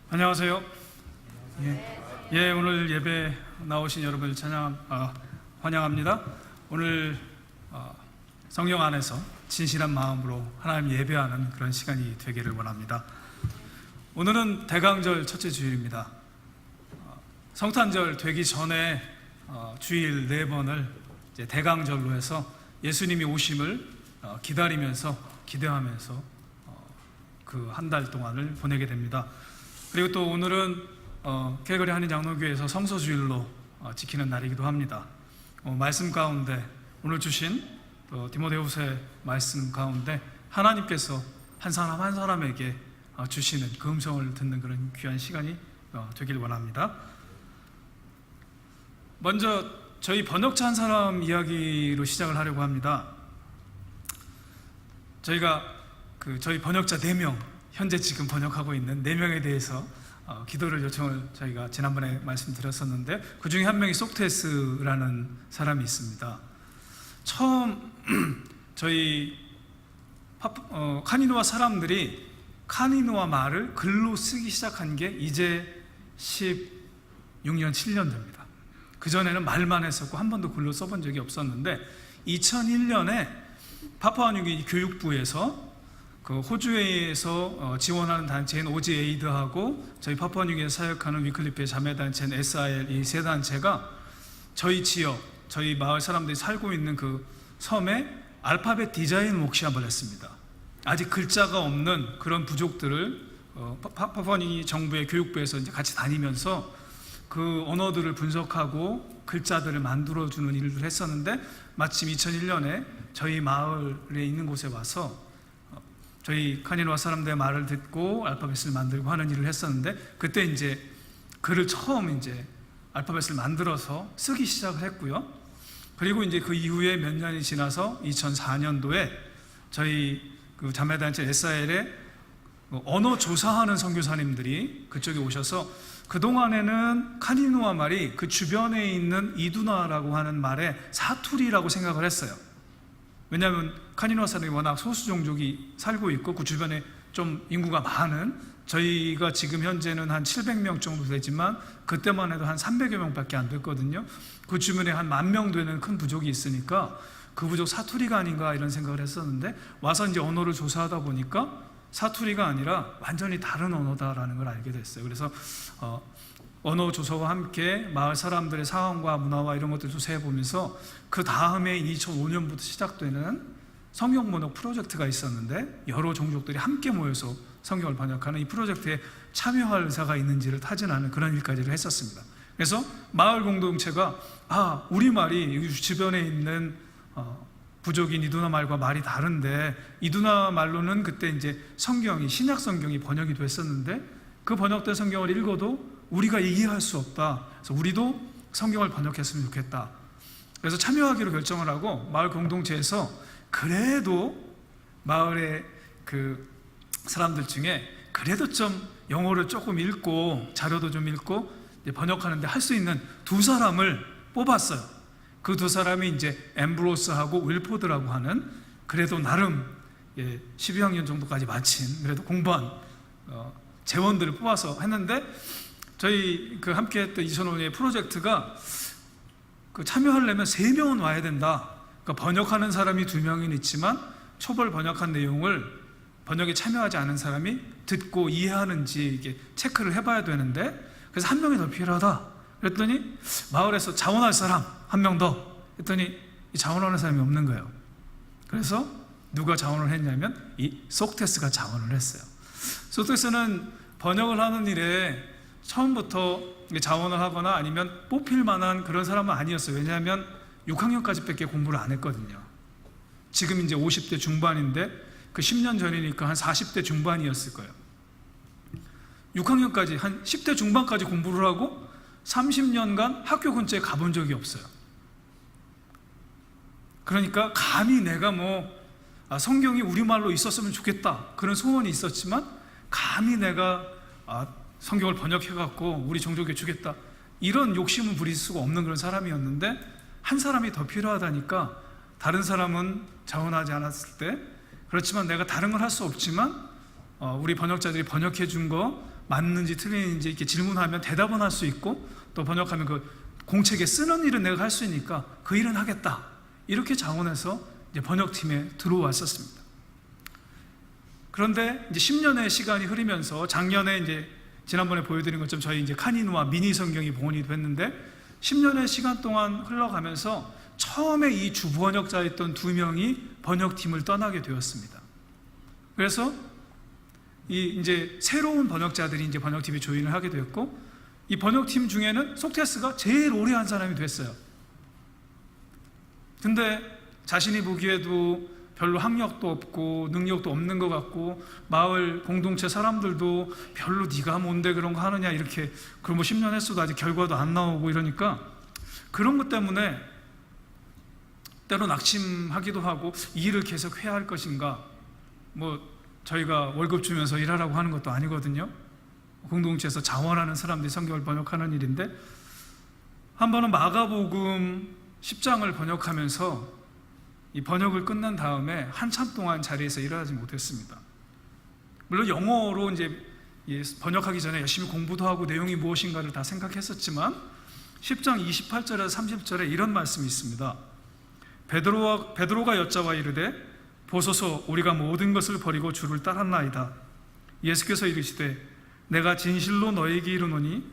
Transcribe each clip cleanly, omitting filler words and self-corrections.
안녕하세요. 오늘 예배 나오신 여러분을 환영합니다. 오늘 성령 안에서 진실한 마음으로 하나님 예배하는 그런 시간이 되기를 원합니다. 오늘은 대강절 첫째 주일입니다. 성탄절 되기 전에 주일 4번을 이제 대강절로 해서 예수님이 오심을 기다리면서 기대하면서 그 한 달 동안을 보내게 됩니다. 그리고 또 오늘은 calvary 한인장로교회에서 성서주일로 지키는 날이기도 합니다. 말씀 가운데 오늘 주신 디모데후서의 말씀 가운데 하나님께서 한 사람 한 사람에게 주시는 그 음성을 듣는 그런 귀한 시간이 되길 원합니다. 먼저 저희 번역자 한 사람 이야기로 시작을 하려고 합니다. 저희가 저희 번역자 4명, 현재 지금 번역하고 있는 4명에 대해서 기도를 요청을 저희가 지난번에 말씀드렸었는데, 그 중에 한 명이 속테스라는 사람이 있습니다. 처음 저희 카니누아 사람들이 카니누아 말을 글로 쓰기 시작한 게 이제 16년, 7년 됩니다. 그전에는 말만 했었고 한 번도 글로 써본 적이 없었는데 2001년에 파푸아뉴기니 교육부에서 그 호주에서 지원하는 단체인 오지에이드하고 저희 파푸아뉴기니에 사역하는 위클리프의 자매단체인 SIL, 이 세 단체가 저희 지역, 저희 마을 사람들이 살고 있는 그 섬에 알파벳 디자인 워크숍을 했습니다. 아직 글자가 없는 그런 부족들을 파푸아뉴기니 정부의 교육부에서 이제 같이 다니면서 그 언어들을 분석하고 글자들을 만들어주는 일을 했었는데, 마침 2001년에 저희 마을에 있는 곳에 와서 저희 카니누아 사람들의 말을 듣고 알파벳을 만들고 하는 일을 했었는데, 그때 이제 글을 처음 이제 알파벳을 만들어서 쓰기 시작을 했고요. 그리고 이제 그 이후에 몇 년이 지나서 2004년도에 저희 그 자매단체 SIL에 언어 조사하는 선교사님들이 그쪽에 오셔서, 그동안에는 카니누아 말이 그 주변에 있는 이두나라고 하는 말의 사투리라고 생각을 했어요. 왜냐하면 카니누아 사람이 워낙 소수 종족이 살고 있고 그 주변에 좀 인구가 많은, 저희가 지금 현재는 한 700명 정도 되지만 그때만 해도 한 300여 명밖에 안 됐거든요. 그 주변에 한 10,000명 되는 큰 부족이 있으니까 그 부족 사투리가 아닌가 이런 생각을 했었는데, 와서 이제 언어를 조사하다 보니까 사투리가 아니라 완전히 다른 언어다라는 걸 알게 됐어요. 그래서 언어 조사와 함께 마을 사람들의 상황과 문화와 이런 것들 조사해 보면서 그 다음에 2005년부터 시작되는 성경 번역 프로젝트가 있었는데, 여러 종족들이 함께 모여서 성경을 번역하는 이 프로젝트에 참여할 의사가 있는지를 타진하는 그런 일까지를 했었습니다. 그래서 마을 공동체가 우리말이 주변에 있는 부족인 이두나 말과 말이 다른데, 이두나 말로는 그때 이제 성경이, 신약 성경이 번역이 됐었는데 그 번역된 성경을 읽어도 우리가 이해할 수 없다. 그래서 우리도 성경을 번역했으면 좋겠다. 그래서 참여하기로 결정을 하고 마을 공동체에서 그래도 마을의 그 사람들 중에 그래도 좀 영어를 조금 읽고 자료도 좀 읽고 번역하는데 할 수 있는 2사람을 뽑았어요. 그 2사람이 이제 앰브로스하고 윌포드라고 하는, 그래도 나름 12학년 정도까지 마친 그래도 공부한 재원들을 뽑아서 했는데, 저희 그 함께 했던 2005년의 프로젝트가 참여하려면 3명은 와야 된다. 그러니까 번역하는 사람이 2명은 있지만 초벌 번역한 내용을 번역에 참여하지 않은 사람이 듣고 이해하는지 이게 체크를 해봐야 되는데, 그래서 1명이 더 필요하다. 그랬더니 마을에서 자원할 사람 1명 더 했더니 이 자원하는 사람이 없는 거예요. 그래서 누가 자원을 했냐면 이 속테스가 자원을 했어요. 속테스는 번역을 하는 일에 처음부터 자원을 하거나 아니면 뽑힐 만한 그런 사람은 아니었어요. 왜냐하면 6학년까지밖에 공부를 안 했거든요. 지금 이제 50대 중반인데 그 10년 전이니까 한 40대 중반이었을 거예요. 6학년까지 한 10대 중반까지 공부를 하고 30년간 학교 근처에 가본 적이 없어요. 그러니까 감히 내가 성경이 우리말로 있었으면 좋겠다 그런 소원이 있었지만, 감히 내가 성경을 번역해갖고 우리 종족에 주겠다 이런 욕심은 부릴 수가 없는 그런 사람이었는데, 한 사람이 더 필요하다니까 다른 사람은 자원하지 않았을 때, 그렇지만 내가 다른 걸 할 수 없지만 우리 번역자들이 번역해 준 거 맞는지 틀리는지 이렇게 질문하면 대답은 할 수 있고, 또 번역하면 그 공책에 쓰는 일은 내가 할 수 있으니까 그 일은 하겠다, 이렇게 자원해서 이제 번역팀에 들어왔었습니다. 그런데 이제 10년의 시간이 흐르면서 작년에 이제 지난번에 보여드린 것처럼 저희 이제 카니누와 미니 성경이 본이 됐는데, 10년의 시간 동안 흘러가면서 처음에 이 주번역자였던 2명이 번역팀을 떠나게 되었습니다. 그래서 이제 새로운 번역자들이 이제 번역팀에 조인을 하게 되었고, 이 번역팀 중에는 속테스가 제일 오래 한 사람이 됐어요. 근데 자신이 보기에도 별로 학력도 없고 능력도 없는 것 같고, 마을 공동체 사람들도 별로 네가 뭔데 그런 거 하느냐, 이렇게, 그럼 뭐 10년 했어도 아직 결과도 안 나오고 이러니까, 그런 것 때문에 때로 낙심하기도 하고, 이 일을 계속 해야 할 것인가, 뭐 저희가 월급 주면서 일하라고 하는 것도 아니거든요. 공동체에서 자원하는 사람들이 성경을 번역하는 일인데, 한 번은 마가복음 10장을 번역하면서 이 번역을 끝난 다음에 한참 동안 자리에서 일어나지 못했습니다. 물론 영어로 이제 번역하기 전에 열심히 공부도 하고 내용이 무엇인가를 다 생각했었지만, 10장 28절에서 30절에 이런 말씀이 있습니다. 베드로가 여짜와 이르되 보소서, 우리가 모든 것을 버리고 주를 따랐나이다. 예수께서 이르시되 내가 진실로 너에게 이르노니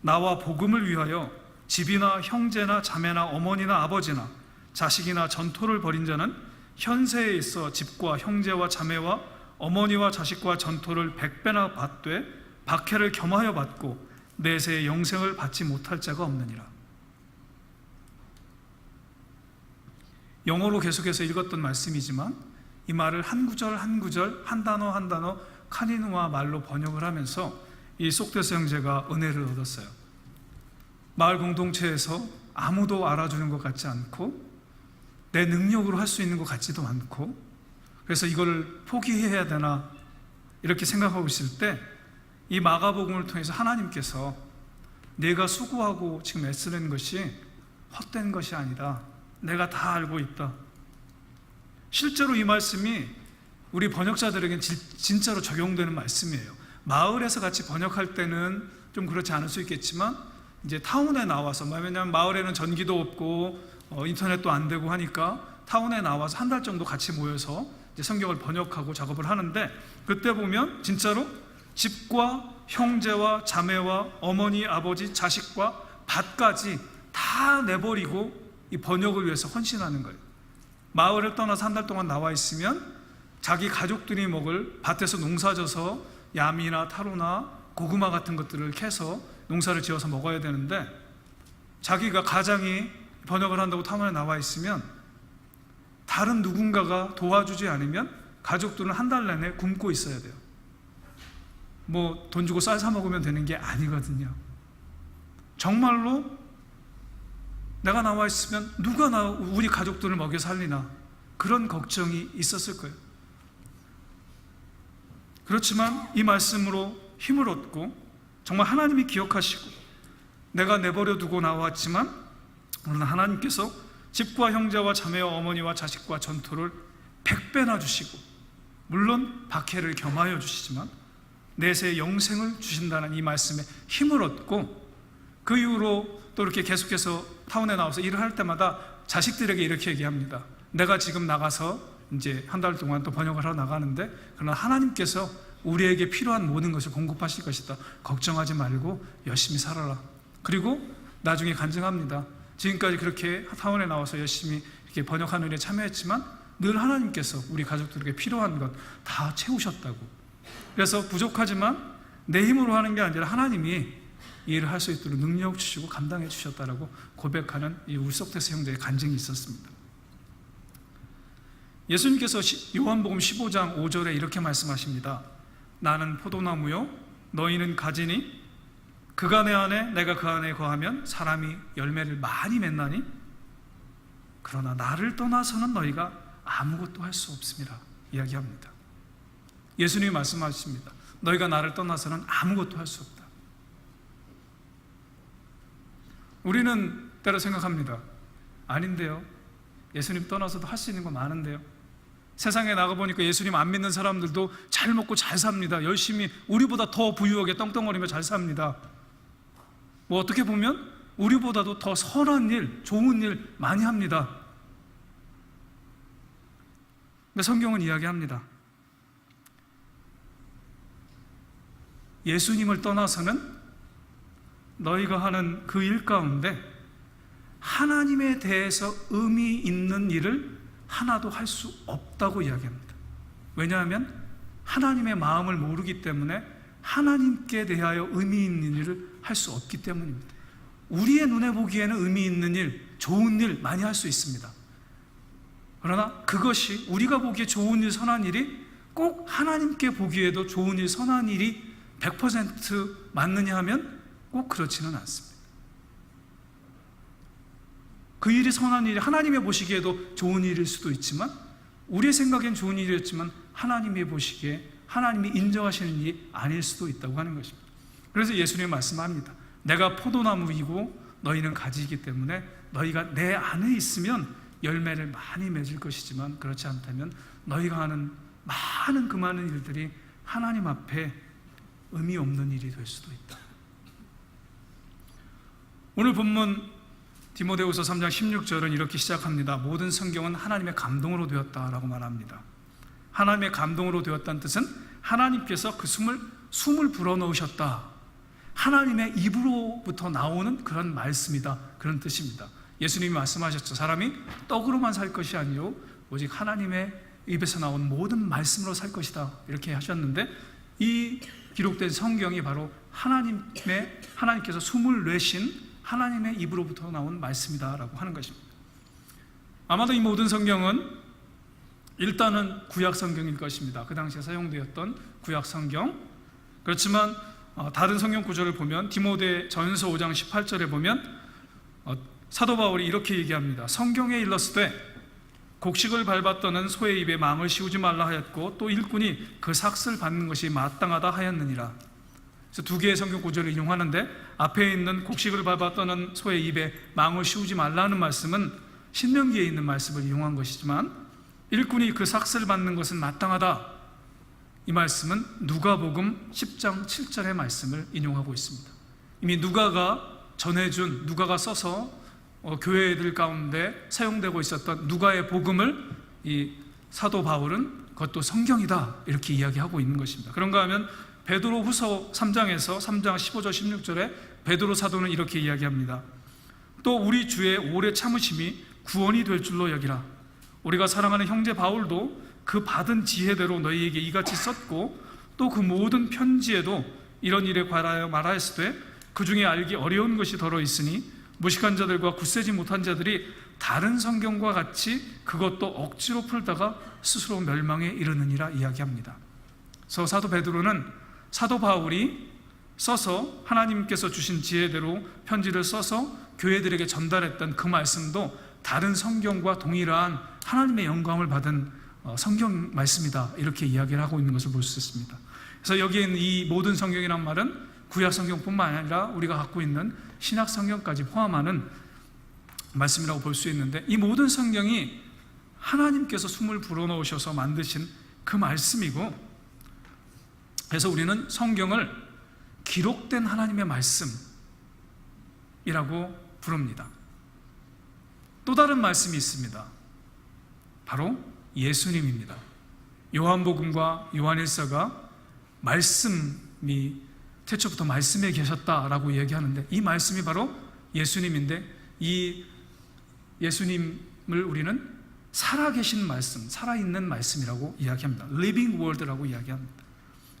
나와 복음을 위하여 집이나 형제나 자매나 어머니나 아버지나 자식이나 전토를 벌인 자는 현세에 있어 집과 형제와 자매와 어머니와 자식과 전토를 100배나 받되 박해를 겸하여 받고 내세의 영생을 받지 못할 자가 없느니라. 영어로 계속해서 읽었던 말씀이지만, 이 말을 한 구절 한 구절, 한 단어 한 단어 카니누아 말로 번역을 하면서 이 속테스 형제가 은혜를 얻었어요. 마을 공동체에서 아무도 알아주는 것 같지 않고, 내 능력으로 할 수 있는 것 같지도 않고, 그래서 이걸 포기해야 되나 이렇게 생각하고 있을 때, 이 마가복음을 통해서 하나님께서 내가 수고하고 지금 애쓰는 것이 헛된 것이 아니다, 내가 다 알고 있다. 실제로 이 말씀이 우리 번역자들에겐 진짜로 적용되는 말씀이에요. 마을에서 같이 번역할 때는 좀 그렇지 않을 수 있겠지만, 이제 타운에 나와서, 왜냐하면 마을에는 전기도 없고 인터넷도 안 되고 하니까 타운에 나와서 한 달 정도 같이 모여서 이제 성경을 번역하고 작업을 하는데, 그때 보면 진짜로 집과 형제와 자매와 어머니 아버지 자식과 밭까지 다 내버리고 이 번역을 위해서 헌신하는 거예요. 마을을 떠나서 한 달 동안 나와 있으면 자기 가족들이 먹을 밭에서 농사져서 야미나 타로나 고구마 같은 것들을 캐서 농사를 지어서 먹어야 되는데, 자기가 가장이 번역을 한다고 타운에 나와 있으면 다른 누군가가 도와주지 않으면 가족들은 한 달 내내 굶고 있어야 돼요. 뭐 돈 주고 쌀 사 먹으면 되는 게 아니거든요. 정말로 내가 나와 있으면 누가 우리 가족들을 먹여 살리나, 그런 걱정이 있었을 거예요. 그렇지만 이 말씀으로 힘을 얻고, 정말 하나님이 기억하시고, 내가 내버려 두고 나왔지만 오늘 하나님께서 집과 형제와 자매와 어머니와 자식과 전토를 100배나 주시고, 물론 박해를 겸하여 주시지만 내세의 영생을 주신다는 이 말씀에 힘을 얻고, 그 이후로 또 이렇게 계속해서 타운에 나와서 일을 할 때마다 자식들에게 이렇게 얘기합니다. 내가 지금 나가서 이제 한 달 동안 또 번역을 하러 나가는데, 그러나 하나님께서 우리에게 필요한 모든 것을 공급하실 것이다. 걱정하지 말고 열심히 살아라. 그리고 나중에 간증합니다. 지금까지 그렇게 타운에 나와서 열심히 이렇게 번역하는 일에 참여했지만 늘 하나님께서 우리 가족들에게 필요한 것 다 채우셨다고. 그래서 부족하지만 내 힘으로 하는 게 아니라 하나님이 이 일을 할 수 있도록 능력 주시고 감당해 주셨다라고 고백하는 이 울속테스 형제의 간증이 있었습니다. 예수님께서 요한복음 15장 5절에 이렇게 말씀하십니다. 나는 포도나무요 너희는 가지니 그가 내 안에 내가 그 안에 거하면 사람이 열매를 많이 맺나니 그러나 나를 떠나서는 너희가 아무것도 할 수 없습니다. 이야기합니다. 예수님이 말씀하십니다. 너희가 나를 떠나서는 아무것도 할 수 없다. 우리는 때로 생각합니다. 아닌데요. 예수님 떠나서도 할 수 있는 거 많은데요. 세상에 나가보니까 예수님 안 믿는 사람들도 잘 먹고 잘 삽니다. 열심히 우리보다 더 부유하게 떵떵거리며 잘 삽니다. 뭐 어떻게 보면 우리보다도 더 선한 일, 좋은 일 많이 합니다. 근데 성경은 이야기합니다. 예수님을 떠나서는 너희가 하는 그 일 가운데 하나님에 대해서 의미 있는 일을 하나도 할 수 없다고 이야기합니다. 왜냐하면 하나님의 마음을 모르기 때문에 하나님께 대하여 의미 있는 일을 할 수 없기 때문입니다. 우리의 눈에 보기에는 의미 있는 일, 좋은 일 많이 할 수 있습니다. 그러나 그것이 우리가 보기에 좋은 일, 선한 일이 꼭 하나님께 보기에도 좋은 일, 선한 일이 100% 맞느냐 하면 꼭 그렇지는 않습니다. 그 일이 선한 일이 하나님이 보시기에도 좋은 일일 수도 있지만, 우리의 생각엔 좋은 일이었지만 하나님이 보시기에 하나님이 인정하시는 일이 아닐 수도 있다고 하는 것입니다. 그래서 예수님이 말씀합니다. 내가 포도나무이고 너희는 가지이기 때문에 너희가 내 안에 있으면 열매를 많이 맺을 것이지만 그렇지 않다면 너희가 하는 많은 그 많은 일들이 하나님 앞에 의미 없는 일이 될 수도 있다. 오늘 본문 디모데후서 3장 16절은 이렇게 시작합니다. 모든 성경은 하나님의 감동으로 되었다라고 말합니다. 하나님의 감동으로 되었다는 뜻은 하나님께서 그 숨을 불어넣으셨다. 하나님의 입으로부터 나오는 그런 말씀이다, 그런 뜻입니다. 예수님이 말씀하셨죠. 사람이 떡으로만 살 것이 아니요 오직 하나님의 입에서 나온 모든 말씀으로 살 것이다, 이렇게 하셨는데, 이 기록된 성경이 바로 하나님께서 숨을 내신 하나님의 입으로부터 나온 말씀이다라고 하는 것입니다. 아마도 이 모든 성경은 일단은 구약 성경일 것입니다. 그 당시에 사용되었던 구약 성경. 그렇지만 다른 성경 구절을 보면 디모데 전서 5장 18절에 보면 사도 바울이 이렇게 얘기합니다. 성경에 일렀으되 곡식을 밟았더는 소의 입에 망을 씌우지 말라 하였고 또 일꾼이 그 삭슬 받는 것이 마땅하다 하였느니라. 그래서 두 개의 성경 구절을 인용하는데, 앞에 있는 곡식을 밟았더는 소의 입에 망을 씌우지 말라는 말씀은 신명기에 있는 말씀을 이용한 것이지만, 일꾼이 그 삭슬 받는 것은 마땅하다, 이 말씀은 누가복음 10장 7절의 말씀을 인용하고 있습니다. 이미 누가가 써서 교회들 가운데 사용되고 있었던 누가의 복음을 이 사도 바울은 그것도 성경이다, 이렇게 이야기하고 있는 것입니다. 그런가 하면 베드로후서 3장에서 3장 15절 16절에 베드로 사도는 이렇게 이야기합니다. 또 우리 주의 오래 참으심이 구원이 될 줄로 여기라. 우리가 사랑하는 형제 바울도 그 받은 지혜대로 너희에게 이같이 썼고 또 그 모든 편지에도 이런 일에 관하여 말하였으되 그 중에 알기 어려운 것이 더러 있으니 무식한 자들과 굳세지 못한 자들이 다른 성경과 같이 그것도 억지로 풀다가 스스로 멸망에 이르느니라 이야기합니다. 그래서 사도 베드로는 사도 바울이 써서 하나님께서 주신 지혜대로 편지를 써서 교회들에게 전달했던 그 말씀도 다른 성경과 동일한 하나님의 영광을 받은 성경 말씀이다, 이렇게 이야기를 하고 있는 것을 볼 수 있습니다. 그래서 여기에 있는 이 모든 성경이란 말은 구약 성경뿐만 아니라 우리가 갖고 있는 신약 성경까지 포함하는 말씀이라고 볼 수 있는데, 이 모든 성경이 하나님께서 숨을 불어넣으셔서 만드신 그 말씀이고, 그래서 우리는 성경을 기록된 하나님의 말씀이라고 부릅니다. 또 다른 말씀이 있습니다. 바로 예수님입니다. 요한복음과 요한일서가 말씀이 태초부터 말씀에 계셨다라고 얘기하는데, 이 말씀이 바로 예수님인데, 이 예수님을 우리는 살아계신 말씀, 살아있는 말씀이라고 이야기합니다. Living Word라고 이야기합니다.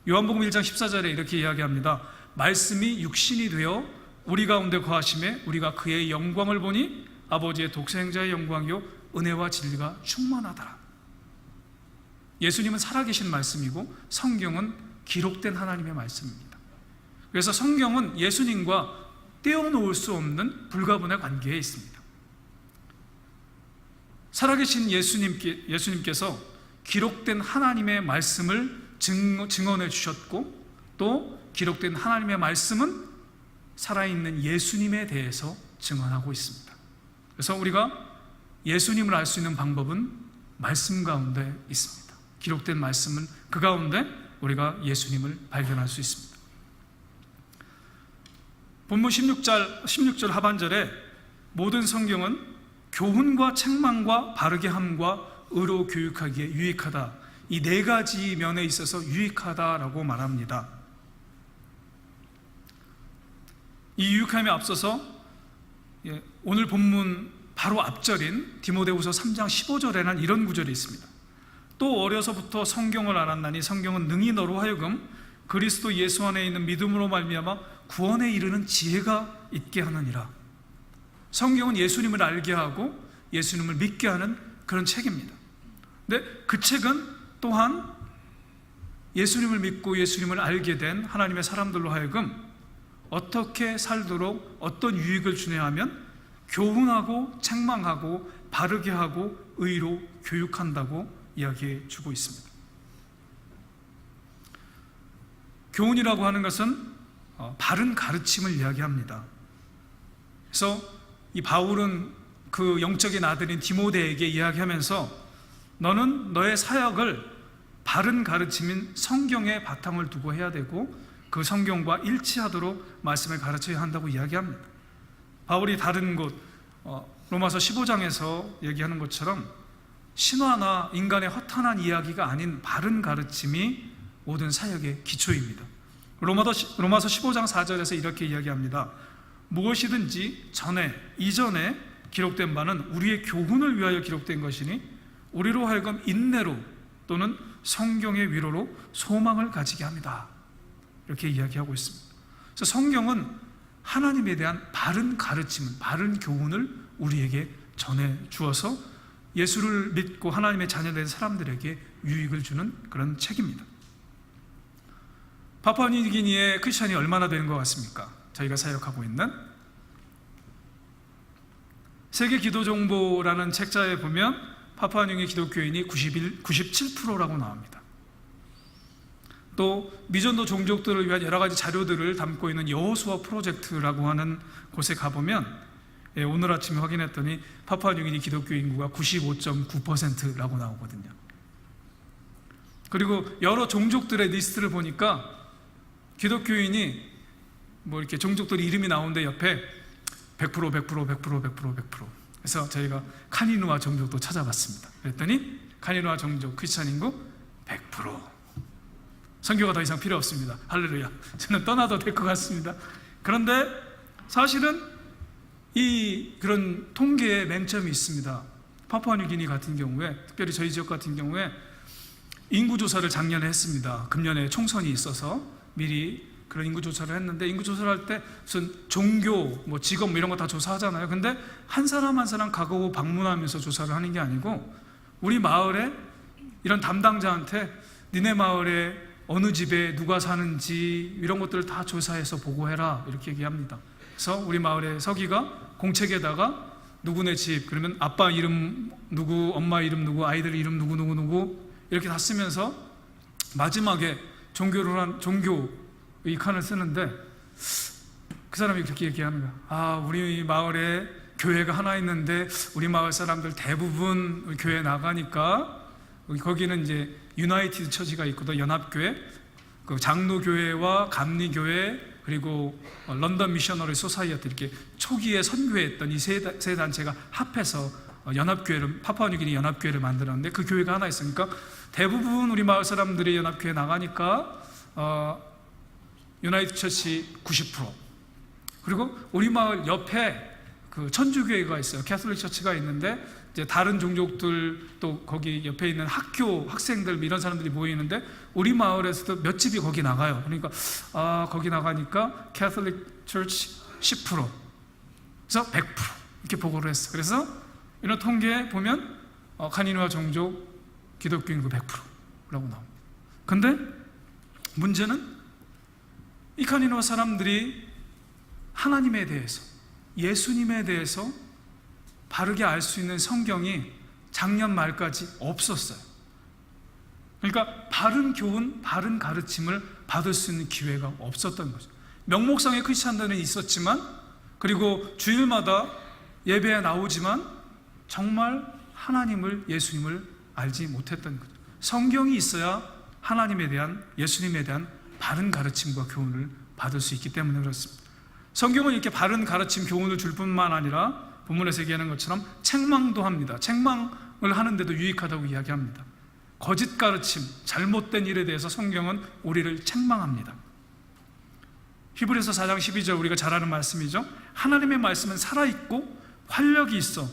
요한복음 1장 14절에 이렇게 이야기합니다. 말씀이 육신이 되어 우리 가운데 거하심에 우리가 그의 영광을 보니 아버지의 독생자의 영광이요 은혜와 진리가 충만하더라. 예수님은 살아계신 말씀이고 성경은 기록된 하나님의 말씀입니다. 그래서 성경은 예수님과 떼어놓을 수 없는 불가분의 관계에 있습니다. 살아계신 예수님께서 기록된 하나님의 말씀을 증언해 주셨고, 또 기록된 하나님의 말씀은 살아있는 예수님에 대해서 증언하고 있습니다. 그래서 우리가 예수님을 알 수 있는 방법은 말씀 가운데 있습니다. 기록된 말씀은 그 가운데 우리가 예수님을 발견할 수 있습니다. 본문 16절 하반절에 모든 성경은 교훈과 책망과 바르게 함과 의로 교육하기에 유익하다, 이 네 가지 면에 있어서 유익하다라고 말합니다. 이 유익함에 앞서서 오늘 본문 바로 앞절인 디모데후서 3장 15절에는 이런 구절이 있습니다. 또 어려서부터 성경을 알았나니 성경은 능히 너로 하여금 그리스도 예수 안에 있는 믿음으로 말미암아 구원에 이르는 지혜가 있게 하느니라. 성경은 예수님을 알게 하고 예수님을 믿게 하는 그런 책입니다. 근데 그 책은 또한 예수님을 믿고 예수님을 알게 된 하나님의 사람들로 하여금 어떻게 살도록 어떤 유익을 주냐 하면 교훈하고 책망하고 바르게 하고 의로 교육한다고 이야기해 주고 있습니다. 교훈이라고 하는 것은 바른 가르침을 이야기합니다. 그래서 이 바울은 그 영적인 아들인 디모데에게 이야기하면서 너는 너의 사역을 바른 가르침인 성경에 바탕을 두고 해야 되고 그 성경과 일치하도록 말씀을 가르쳐야 한다고 이야기합니다. 바울이 다른 곳 로마서 15장에서 얘기하는 것처럼 신화나 인간의 허탄한 이야기가 아닌 바른 가르침이 모든 사역의 기초입니다. 로마서 15장 4절에서 이렇게 이야기합니다. 무엇이든지 이전에 기록된 바는 우리의 교훈을 위하여 기록된 것이니 우리로 하여금 인내로 또는 성경의 위로로 소망을 가지게 합니다. 이렇게 이야기하고 있습니다. 그래서 성경은 하나님에 대한 바른 가르침, 바른 교훈을 우리에게 전해 주어서 예수를 믿고 하나님의 자녀된 사람들에게 유익을 주는 그런 책입니다. 파푸아뉴기니의 크리스천이 얼마나 되는 것 같습니까? 저희가 사역하고 있는 세계 기도정보라는 책자에 보면 파푸아뉴기니 기독교인이 97%라고 나옵니다. 또 미전도 종족들을 위한 여러 가지 자료들을 담고 있는 여호수아 프로젝트라고 하는 곳에 가보면 오늘 아침에 확인했더니 파푸아뉴기니 기독교 인구가 95.9%라고 나오거든요. 그리고 여러 종족들의 리스트를 보니까 기독교인이 이렇게 종족들 이름이 나오는데 옆에 100% 그래서 저희가 카니누아 종족도 찾아봤습니다. 그랬더니 카니누아 종족 크리스천 인구 100%. 선교가 더 이상 필요 없습니다. 할렐루야. 저는 떠나도 될 것 같습니다. 그런데 사실은 그런 통계에 맹점이 있습니다. 파푸아뉴기니 같은 경우에, 특별히 저희 지역 같은 경우에 인구조사를 작년에 했습니다. 금년에 총선이 있어서 미리 그런 인구조사를 했는데, 인구조사를 할 때 무슨 종교, 직업 이런 거 다 조사하잖아요. 근데 한 사람 한 사람 가고 방문하면서 조사를 하는 게 아니고 우리 마을에 이런 담당자한테 니네 마을에 어느 집에 누가 사는지 이런 것들을 다 조사해서 보고해라 이렇게 얘기합니다. 그래서 우리 마을의 서기가 공책에다가 누구네 집, 그러면 아빠 이름 누구, 엄마 이름 누구, 아이들 이름 누구 이렇게 다 쓰면서 마지막에 종교의 칸을 쓰는데 그 사람이 그렇게 얘기합니다. 우리 마을에 교회가 하나 있는데 우리 마을 사람들 대부분 교회 나가니까 거기는 이제 유나이티드 처치가 있거든. 연합교회, 그 장로교회와 감리교회, 그리고 런던 미셔너리 소사이어티, 이렇게 초기에 선교했던 이 세 단체가 합해서 연합교회를, 파푸아뉴기니 연합교회를 만들었는데 그 교회가 하나 있으니까 대부분 우리 마을 사람들이 연합교회 나가니까 유나이티드 처치 90%. 그리고 우리 마을 옆에 그 천주교회가 있어요. 캐톨릭 처치가 있는데 이제 다른 종족들 또 거기 옆에 있는 학교 학생들 이런 사람들이 모이는데 우리 마을에서도 몇 집이 거기 나가요. 그러니까 거기 나가니까 캐톨릭 처치 10%, 그래서 100% 이렇게 보고를 했어. 그래서 이런 통계에 보면 카니누아 종족 기독교 인구 100%라고 나옵니다. 근데 문제는 이 카니누아 사람들이 하나님에 대해서, 예수님에 대해서 바르게 알 수 있는 성경이 작년 말까지 없었어요. 그러니까 바른 교훈, 바른 가르침을 받을 수 있는 기회가 없었던 거죠. 명목상의 크리스찬들은 있었지만, 그리고 주일마다 예배에 나오지만 정말 하나님을, 예수님을 알지 못했던 거죠. 성경이 있어야 하나님에 대한, 예수님에 대한 바른 가르침과 교훈을 받을 수 있기 때문에 그렇습니다. 성경은 이렇게 바른 가르침, 교훈을 줄 뿐만 아니라 본문에서 얘기하는 것처럼 책망도 합니다. 책망을 하는데도 유익하다고 이야기합니다. 거짓 가르침, 잘못된 일에 대해서 성경은 우리를 책망합니다. 히브리서 4장 12절, 우리가 잘 아는 말씀이죠. 하나님의 말씀은 살아있고 활력이 있어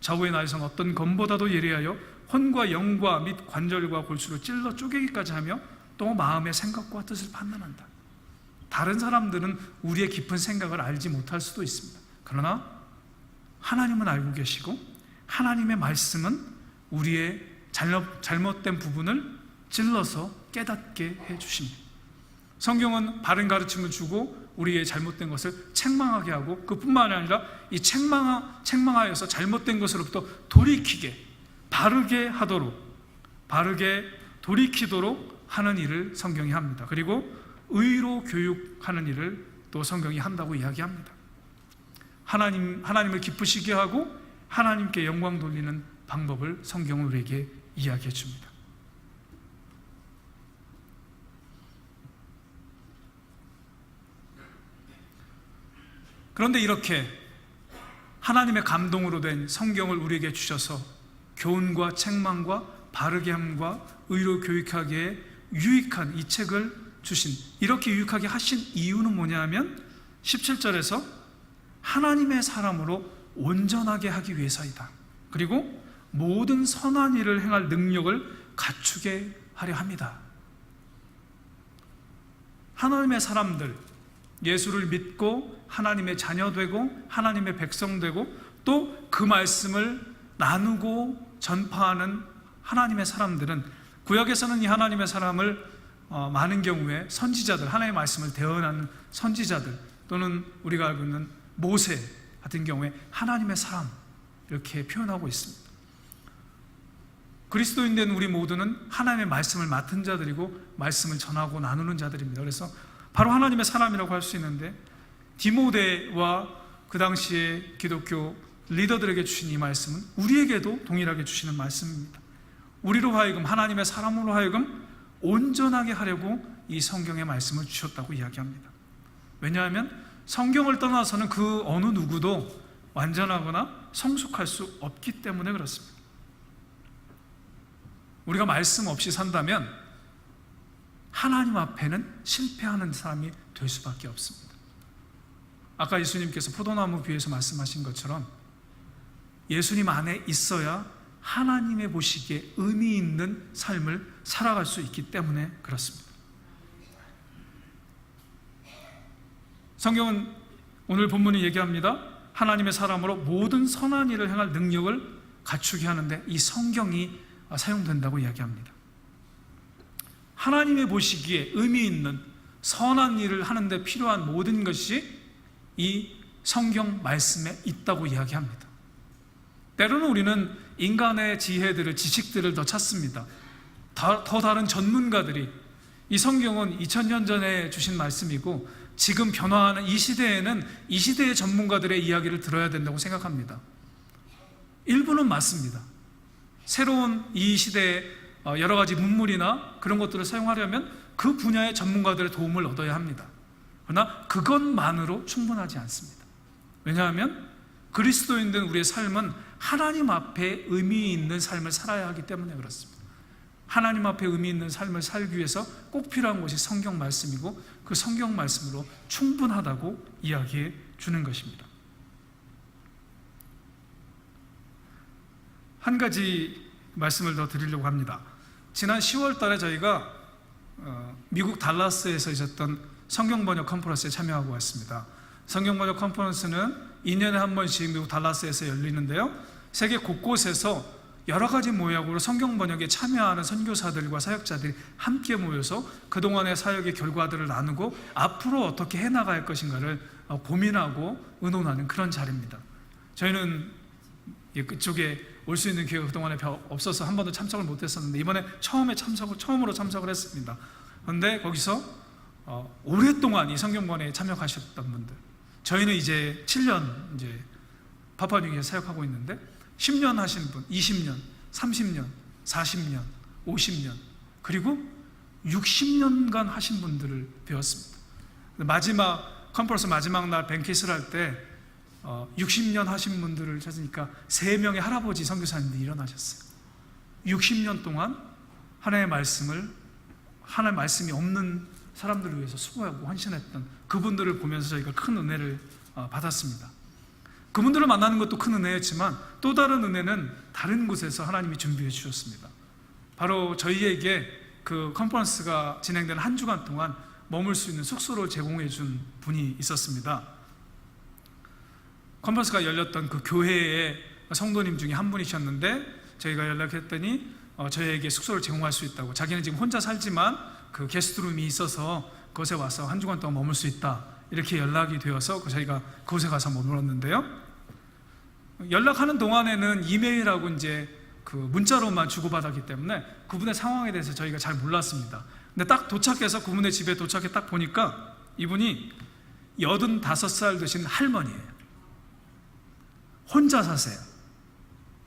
좌우의 나에선 어떤 검보다도 예리하여 혼과 영과 및 관절과 골수를 찔러 쪼개기까지 하며 또 마음의 생각과 뜻을 판단한다. 다른 사람들은 우리의 깊은 생각을 알지 못할 수도 있습니다. 그러나 하나님은 알고 계시고 하나님의 말씀은 우리의 잘못된 부분을 찔러서 깨닫게 해주십니다. 성경은 바른 가르침을 주고 우리의 잘못된 것을 책망하게 하고, 그뿐만 아니라 이 책망하여서 잘못된 것으로부터 돌이키게, 바르게 돌이키도록 하는 일을 성경이 합니다. 그리고 의로 교육하는 일을 또 성경이 한다고 이야기합니다. 하나님을 기쁘시게 하고 하나님께 영광 돌리는 방법을 성경은 우리에게 이야기해 줍니다. 그런데 이렇게 하나님의 감동으로 된 성경을 우리에게 주셔서 교훈과 책망과 바르게 함과 의로 교육하기에 유익한 이 책을 주신, 이렇게 유익하게 하신 이유는 뭐냐면 17절에서 하나님의 사람으로 온전하게 하기 위해서이다. 그리고 모든 선한 일을 행할 능력을 갖추게 하려 합니다. 하나님의 사람들, 예수를 믿고 하나님의 자녀 되고 하나님의 백성 되고 또 그 말씀을 나누고 전파하는 하나님의 사람들은, 구약에서는 이 하나님의 사람을 많은 경우에 선지자들, 하나님의 말씀을 대언하는 선지자들, 또는 우리가 알고 있는 모세 같은 경우에 하나님의 사람, 이렇게 표현하고 있습니다. 그리스도인 된 우리 모두는 하나님의 말씀을 맡은 자들이고 말씀을 전하고 나누는 자들입니다. 그래서 바로 하나님의 사람이라고 할 수 있는데, 디모데와 그 당시에 기독교 리더들에게 주신 이 말씀은 우리에게도 동일하게 주시는 말씀입니다. 우리로 하여금, 하나님의 사람으로 하여금 온전하게 하려고 이 성경의 말씀을 주셨다고 이야기합니다. 왜냐하면 성경을 떠나서는 그 어느 누구도 완전하거나 성숙할 수 없기 때문에 그렇습니다. 우리가 말씀 없이 산다면 하나님 앞에는 실패하는 사람이 될 수밖에 없습니다. 아까 예수님께서 포도나무 비유에서 말씀하신 것처럼 예수님 안에 있어야 하나님의 보시기에 의미 있는 삶을 살아갈 수 있기 때문에 그렇습니다. 성경은 오늘 본문이 얘기합니다. 하나님의 사람으로 모든 선한 일을 행할 능력을 갖추게 하는데 이 성경이 사용된다고 이야기합니다. 하나님의 보시기에 의미 있는 선한 일을 하는데 필요한 모든 것이 이 성경 말씀에 있다고 이야기합니다. 때로는 우리는 인간의 지혜들을, 지식들을 더 찾습니다. 더 다른 전문가들이, 이 성경은 2000년 전에 주신 말씀이고 지금 변화하는 이 시대에는 이 시대의 전문가들의 이야기를 들어야 된다고 생각합니다. 일부는 맞습니다. 새로운 이 시대에 여러 가지 문물이나 그런 것들을 사용하려면 그 분야의 전문가들의 도움을 얻어야 합니다. 그러나 그것만으로 충분하지 않습니다. 왜냐하면 그리스도인 된 우리의 삶은 하나님 앞에 의미 있는 삶을 살아야 하기 때문에 그렇습니다. 하나님 앞에 의미 있는 삶을 살기 위해서 꼭 필요한 것이 성경 말씀이고 그 성경 말씀으로 충분하다고 이야기해 주는 것입니다. 한 가지 말씀을 더 드리려고 합니다. 지난 10월 달에 저희가 미국 달라스에서 있었던 성경번역 컨퍼런스에 참여하고 왔습니다. 성경번역 컨퍼런스는 2년에 한 번씩 미국 달라스에서 열리는데요, 세계 곳곳에서 여러 가지 모양으로 성경 번역에 참여하는 선교사들과 사역자들이 함께 모여서 그동안의 사역의 결과들을 나누고 앞으로 어떻게 해나갈 것인가를 고민하고 의논하는 그런 자리입니다. 저희는 그쪽에 올 수 있는 기회가 그동안에 없어서 한 번도 참석을 못했었는데 이번에 처음으로 참석을 했습니다. 그런데 거기서 오랫동안 이 성경번역에 참여하셨던 분들, 저희는 이제 7년 파푸아뉴기니에 사역하고 있는데 10년 하신 분, 20년, 30년, 40년, 50년, 그리고 60년간 하신 분들을 배웠습니다. 마지막 컨퍼런스 마지막 날 뱅킷을 할 때 60년 하신 분들을 찾으니까 3명의 할아버지 선교사님들이 일어나셨어요. 60년 동안 하나님의 말씀이 없는 사람들을 위해서 수고하고 헌신했던 그분들을 보면서 저희가 큰 은혜를 받았습니다. 그분들을 만나는 것도 큰 은혜였지만 또 다른 은혜는 다른 곳에서 하나님이 준비해 주셨습니다. 바로 저희에게 그 컨퍼런스가 진행된 한 주간 동안 머물 수 있는 숙소를 제공해 준 분이 있었습니다. 컨퍼런스가 열렸던 그 교회의 성도님 중에 한 분이셨는데 저희가 연락했더니 저희에게 숙소를 제공할 수 있다고, 자기는 지금 혼자 살지만 그 게스트룸이 있어서 그곳에 와서 한 주간 동안 머물 수 있다, 이렇게 연락이 되어서 저희가 그곳에 가서 머물렀는데요. 연락하는 동안에는 이메일하고 이제 그 문자로만 주고받았기 때문에 그분의 상황에 대해서 저희가 잘 몰랐습니다. 근데 딱 도착해서 그분의 집에 도착해 딱 보니까 이분이 85살 되신 할머니예요. 혼자 사세요.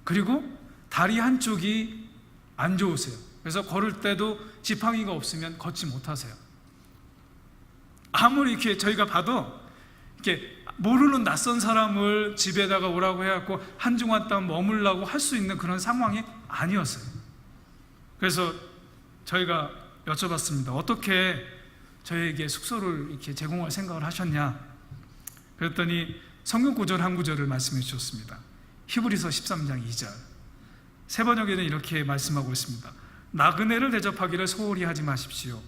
그리고 다리 한쪽이 안 좋으세요. 그래서 걸을 때도 지팡이가 없으면 걷지 못하세요. 아무리 이렇게 저희가 봐도 이렇게 모르는 낯선 사람을 집에다가 오라고 해갖고 한 주간 동안 머물라고 할 수 있는 그런 상황이 아니었어요. 그래서 저희가 여쭤봤습니다. 어떻게 저희에게 숙소를 이렇게 제공할 생각을 하셨냐? 그랬더니 성경 구절 한 구절을 말씀해 주셨습니다. 히브리서 13장 2절. 새 번역에는 이렇게 말씀하고 있습니다. 나그네를 대접하기를 소홀히 하지 마십시오.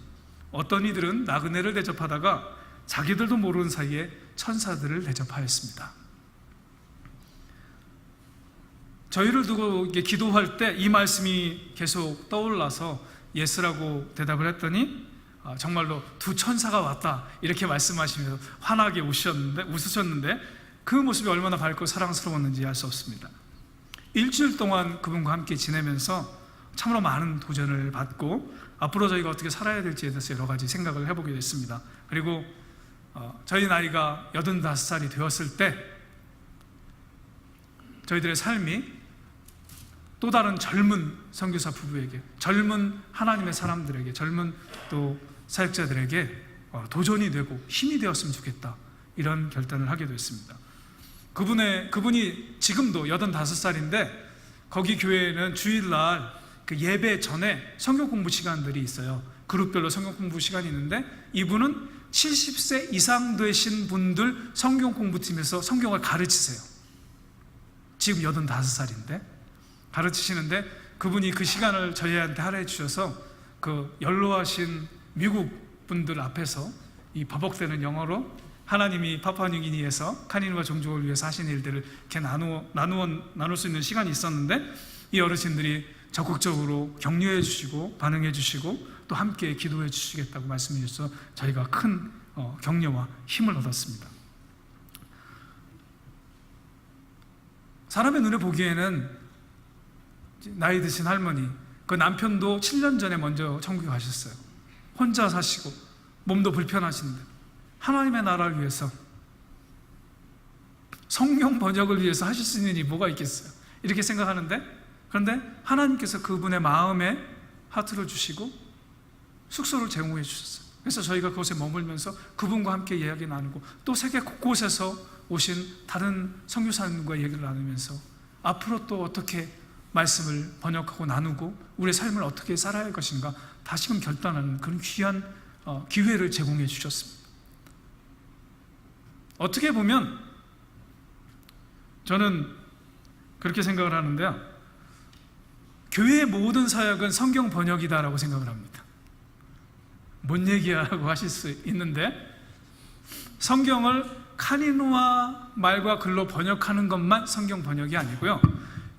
어떤 이들은 나그네를 대접하다가 자기들도 모르는 사이에 천사들을 대접하였습니다. 저희를 두고 기도할 때 이 말씀이 계속 떠올라서 예스라고 대답을 했더니 정말로 두 천사가 왔다, 이렇게 말씀하시면서 환하게 웃으셨는데 그 모습이 얼마나 밝고 사랑스러웠는지 알 수 없습니다. 일주일 동안 그분과 함께 지내면서 참으로 많은 도전을 받고 앞으로 저희가 어떻게 살아야 될지에 대해서 여러 가지 생각을 해보게 됐습니다. 그리고 저희 나이가 85살이 되었을 때 저희들의 삶이 또 다른 젊은 선교사 부부에게, 젊은 하나님의 사람들에게, 젊은 또 사역자들에게 도전이 되고 힘이 되었으면 좋겠다, 이런 결단을 하게 됐습니다. 그분이 지금도 85살인데 거기 교회에는 주일날 그 예배 전에 성경 공부 시간들이 있어요. 그룹별로 성경 공부 시간이 있는데 이분은 70세 이상 되신 분들 성경 공부팀에서 성경을 가르치세요. 지금 85살인데 가르치시는데 그분이 그 시간을 저희한테 할애해 주셔서 그 연로하신 미국 분들 앞에서 이 버벅대는 영어로 하나님이 파푸아뉴기니에서 카니누아 종족을 위해서 하신 일들을 이렇게 나눌 수 있는 시간이 있었는데 이 어르신들이 적극적으로 격려해 주시고 반응해 주시고 또 함께 기도해 주시겠다고 말씀해 주셔서 저희가 큰 격려와 힘을 얻었습니다. 사람의 눈에 보기에는 나이 드신 할머니, 그 남편도 7년 전에 먼저 천국에 가셨어요. 혼자 사시고 몸도 불편하신데 하나님의 나라를 위해서, 성경 번역을 위해서 하실 수 있는 일이 뭐가 있겠어요? 이렇게 생각하는데, 그런데 하나님께서 그분의 마음에 하트를 주시고 숙소를 제공해 주셨어요. 그래서 저희가 그곳에 머물면서 그분과 함께 이야기 나누고 또 세계 곳곳에서 오신 다른 선교사님과 얘기를 나누면서 앞으로 또 어떻게 말씀을 번역하고 나누고 우리의 삶을 어떻게 살아야 할 것인가 다시금 결단하는 그런 귀한 기회를 제공해 주셨습니다. 어떻게 보면 저는 그렇게 생각을 하는데요, 교회의 모든 사역은 성경 번역이다라고 생각을 합니다. 뭔 얘기야 라고 하실 수 있는데, 성경을 카니누아 말과 글로 번역하는 것만 성경 번역이 아니고요,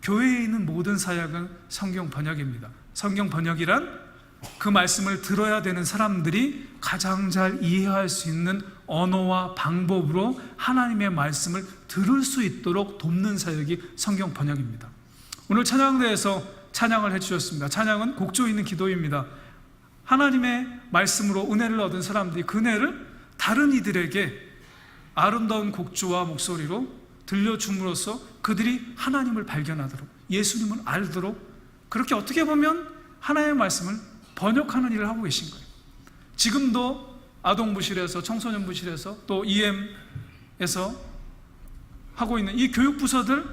교회에 있는 모든 사역은 성경 번역입니다. 성경 번역이란 그 말씀을 들어야 되는 사람들이 가장 잘 이해할 수 있는 언어와 방법으로 하나님의 말씀을 들을 수 있도록 돕는 사역이 성경 번역입니다. 오늘 찬양대에서 찬양을 해주셨습니다. 찬양은 곡조 있는 기도입니다. 하나님의 말씀으로 은혜를 얻은 사람들이 그 은혜를 다른 이들에게 아름다운 곡조와 목소리로 들려줌으로써 그들이 하나님을 발견하도록, 예수님을 알도록 그렇게 어떻게 보면 하나님의 말씀을 번역하는 일을 하고 계신 거예요. 지금도 아동부실에서, 청소년부실에서, 또 EM에서 하고 있는 이 교육부서들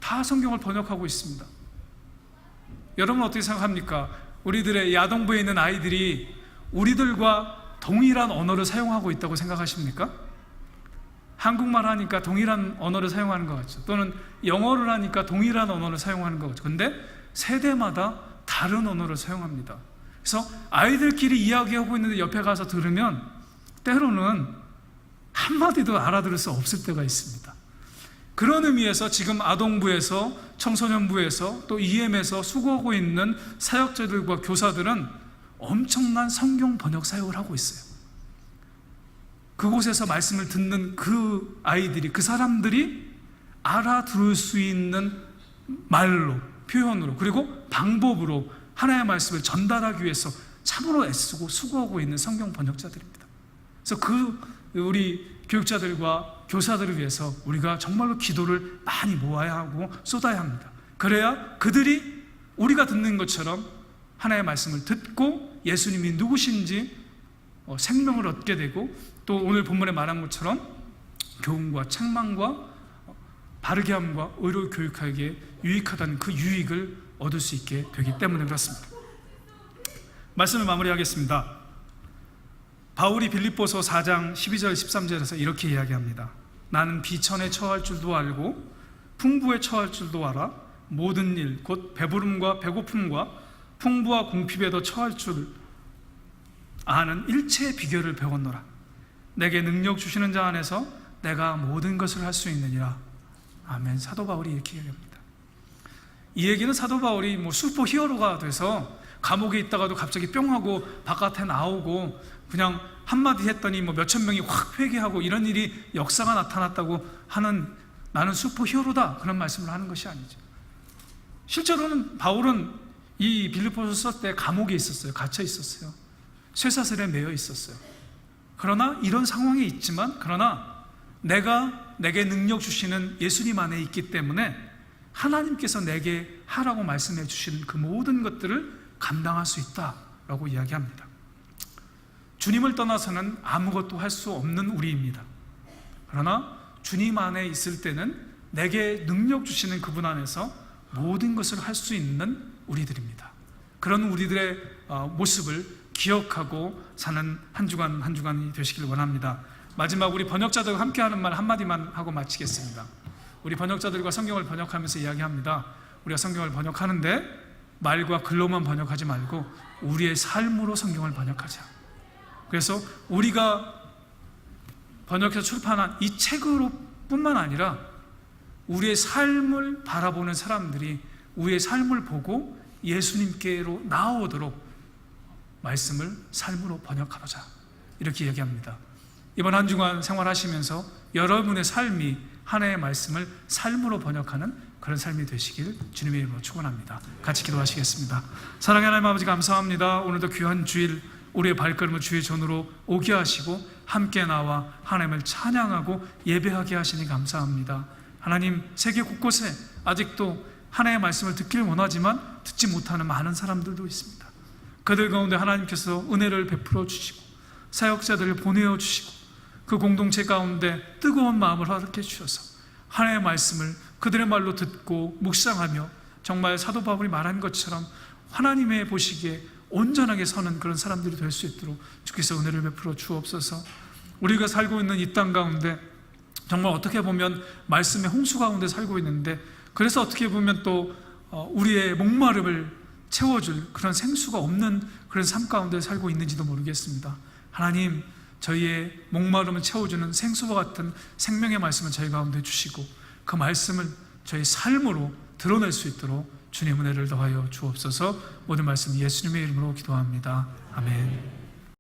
다 성경을 번역하고 있습니다. 여러분 어떻게 생각합니까? 우리들의 이 아동부에 있는 아이들이 우리들과 동일한 언어를 사용하고 있다고 생각하십니까? 한국말 하니까 동일한 언어를 사용하는 것 같죠. 또는 영어를 하니까 동일한 언어를 사용하는 것 같죠. 근데 세대마다 다른 언어를 사용합니다. 그래서 아이들끼리 이야기하고 있는데 옆에 가서 들으면 때로는 한마디도 알아들을 수 없을 때가 있습니다. 그런 의미에서 지금 아동부에서, 청소년부에서, 또 EM에서 수고하고 있는 사역자들과 교사들은 엄청난 성경 번역 사역을 하고 있어요. 그곳에서 말씀을 듣는 그 아이들이, 그 사람들이 알아들을 수 있는 말로, 표현으로, 그리고 방법으로 하나님의 말씀을 전달하기 위해서 참으로 애쓰고 수고하고 있는 성경 번역자들입니다. 그래서 우리 교육자들과 교사들을 위해서 우리가 정말로 기도를 많이 모아야 하고 쏟아야 합니다. 그래야 그들이 우리가 듣는 것처럼 하나님의 말씀을 듣고 예수님이 누구신지 생명을 얻게 되고, 또 오늘 본문에 말한 것처럼 교훈과 책망과 바르게 함과 의로 교육하기에 유익하다는 그 유익을 얻을 수 있게 되기 때문에 그렇습니다. 말씀을 마무리하겠습니다. 바울이 빌립보서 4장 12절 13절에서 이렇게 이야기합니다. 나는 비천에 처할 줄도 알고 풍부에 처할 줄도 알아. 모든 일 곧 배부름과 배고픔과 풍부와 궁핍에도 처할 줄 아는 일체의 비결을 배웠노라. 내게 능력 주시는 자 안에서 내가 모든 것을 할 수 있느니라. 아멘. 사도 바울이 이렇게 얘기합니다. 이 얘기는 사도 바울이 슈퍼 히어로가 돼서 감옥에 있다가도 갑자기 뿅 하고 바깥에 나오고 그냥 한마디 했더니 몇천 명이 확 회개하고 이런 일이 역사가 나타났다고 하는 나는 슈퍼 히어로다, 그런 말씀을 하는 것이 아니죠. 실제로는 바울은 이 빌립보서 쓸 때 감옥에 있었어요. 갇혀 있었어요. 쇠사슬에 매여 있었어요. 그러나 이런 상황에 있지만, 그러나 내게 능력 주시는 예수님 안에 있기 때문에 하나님께서 내게 하라고 말씀해 주시는 그 모든 것들을 감당할 수 있다라고 이야기합니다. 주님을 떠나서는 아무것도 할 수 없는 우리입니다. 그러나 주님 안에 있을 때는 내게 능력 주시는 그분 안에서 모든 것을 할 수 있는 우리들입니다. 그런 우리들의 모습을 기억하고 사는 한 주간 한 주간이 되시길 원합니다. 마지막 우리 번역자들과 함께하는 말 한마디만 하고 마치겠습니다. 우리 번역자들과 성경을 번역하면서 이야기합니다. 우리가 성경을 번역하는데 말과 글로만 번역하지 말고 우리의 삶으로 성경을 번역하자. 그래서 우리가 번역해서 출판한 이 책으로 뿐만 아니라 우리의 삶을 바라보는 사람들이 우리의 삶을 보고 예수님께로 나아오도록 말씀을 삶으로 번역하자, 이렇게 얘기합니다. 이번 한 주간 생활하시면서 여러분의 삶이 하나님의 말씀을 삶으로 번역하는 그런 삶이 되시길 주님의 이름으로 축원합니다. 같이 기도하시겠습니다. 사랑하는 하나님 아버지, 감사합니다. 오늘도 귀한 주일 우리의 발걸음을 주의 전으로 오게 하시고 함께 나와 하나님을 찬양하고 예배하게 하시니 감사합니다. 하나님, 세계 곳곳에 아직도 하나님의 말씀을 듣길 원하지만 듣지 못하는 많은 사람들도 있습니다. 그들 가운데 하나님께서 은혜를 베풀어 주시고 사역자들을 보내어 주시고 그 공동체 가운데 뜨거운 마음을 허락해 주셔서 하나님의 말씀을 그들의 말로 듣고 묵상하며 정말 사도 바울이 말한 것처럼 하나님의 보시기에 온전하게 서는 그런 사람들이 될 수 있도록 주께서 은혜를 베풀어 주옵소서. 우리가 살고 있는 이 땅 가운데 정말 어떻게 보면 말씀의 홍수 가운데 살고 있는데, 그래서 어떻게 보면 또 우리의 목마름을 채워줄 그런 생수가 없는 그런 삶 가운데 살고 있는지도 모르겠습니다. 하나님, 저희의 목마름을 채워주는 생수와 같은 생명의 말씀을 저희 가운데 주시고 그 말씀을 저희 삶으로 드러낼 수 있도록 주님 은혜를 더하여 주옵소서. 모든 말씀 예수님의 이름으로 기도합니다. 아멘.